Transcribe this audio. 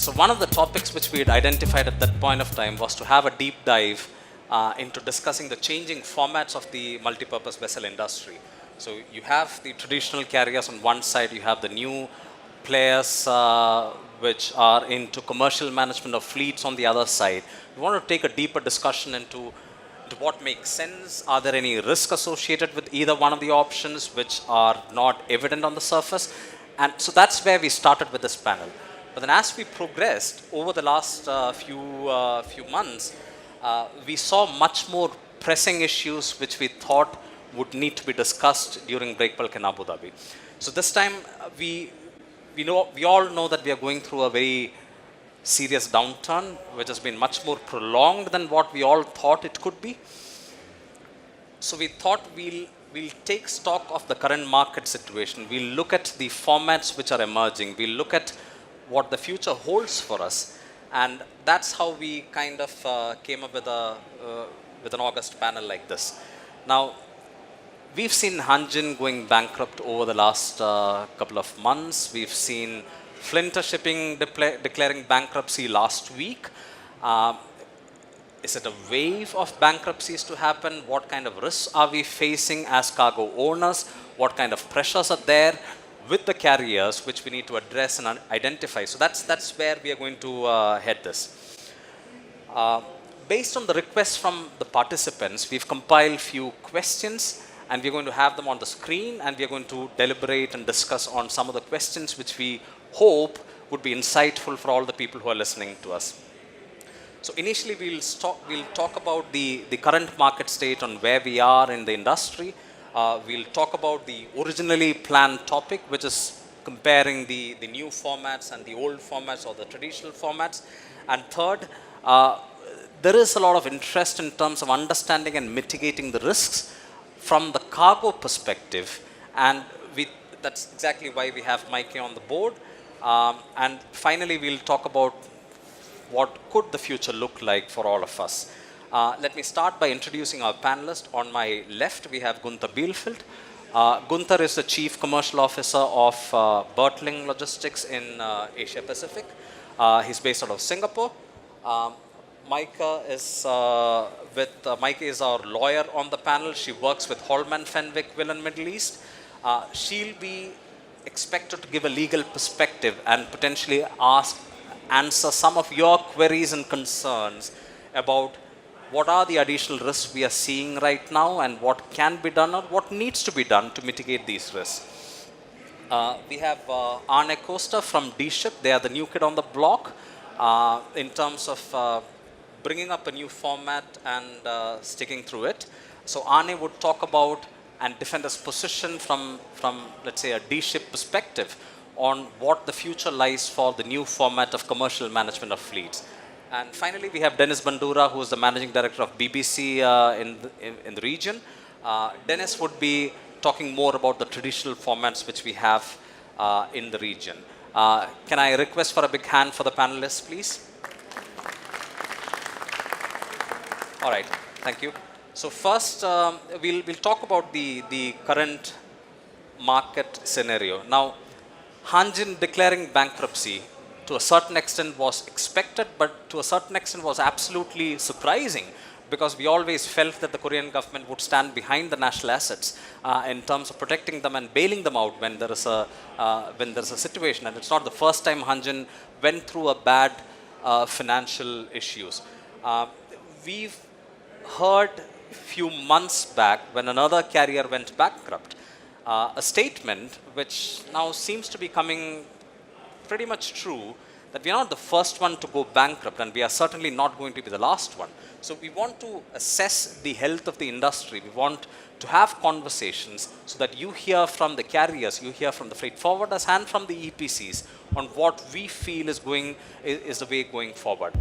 So one of the topics which we had identified at that point of time was to have a deep dive into discussing the changing formats of the multipurpose vessel industry. So you have the traditional carriers on one side, you have the new players which are into commercial management of fleets on the other side. We want to take a deeper discussion into what makes sense. Are there any risks associated with either one of the options which are not evident on the surface? And so that's where we started with this panel. But then as we progressed over the last few months, we saw much more pressing issues which we thought would need to be discussed during Breakbulk in Abu Dhabi. So this time we all know that we are going through a very serious downturn which has been much more prolonged than what we all thought it could be. So we thought we'll take stock of the current market situation. We'll look at the formats which are emerging. We'll look at what the future holds for us, and that's how we kind of came up with an August panel like this. Now, we've seen Hanjin going bankrupt over the last couple of months. We've seen Flinter Shipping declaring bankruptcy last week. Is it a wave of bankruptcies to happen? What kind of risks are we facing as cargo owners? What kind of pressures are there with the carriers which we need to address and identify? So that's where we are going to head this. Based on the requests from the participants, we've compiled few questions and we're going to have them on the screen, and we're going to deliberate and discuss on some of the questions which we hope would be insightful for all the people who are listening to us. So initially we'll talk about the current market state on where we are in the industry. We'll talk about the originally planned topic, which is comparing the new formats and the old formats or the traditional formats. And third, there is a lot of interest in terms of understanding and mitigating the risks from the cargo perspective. And that's exactly why we have Mike on the board. And finally, we'll talk about what could the future look like for all of us. Let me start by introducing our panelists. On my left, we have Gunther Bielefeld. Gunther is the Chief Commercial Officer of Bertling Logistics in Asia Pacific. He's based out of Singapore. Micah is our lawyer on the panel. She works with Holman Fenwick Middle East. She'll be expected to give a legal perspective and potentially answer some of your queries and concerns about what are the additional risks we are seeing right now and what can be done or what needs to be done to mitigate these risks. We have Arne Costa from D-Ship. They are the new kid on the block in terms of bringing up a new format and sticking through it. So Arne would talk about and defend his position from let's say a D-Ship perspective on what the future lies for the new format of commercial management of fleets. And finally, we have Dennis Bandura, who is the Managing Director of BBC in the region. Dennis would be talking more about the traditional formats which we have in the region. Can I request for a big hand for the panelists, please? All right, thank you. So first, we'll talk about the current market scenario. Now, Hanjin declaring bankruptcy to a certain extent was expected, but to a certain extent was absolutely surprising, because we always felt that the Korean government would stand behind the national assets in terms of protecting them and bailing them out when there is a situation. And it's not the first time Hanjin went through a bad financial issues. We've heard a few months back when another carrier went bankrupt, a statement which now seems to be coming pretty much true, that we are not the first one to go bankrupt and we are certainly not going to be the last one. So we want to assess the health of the industry. We want to have conversations so that you hear from the carriers, you hear from the freight forwarders and from the EPCs on what we feel is the way going forward.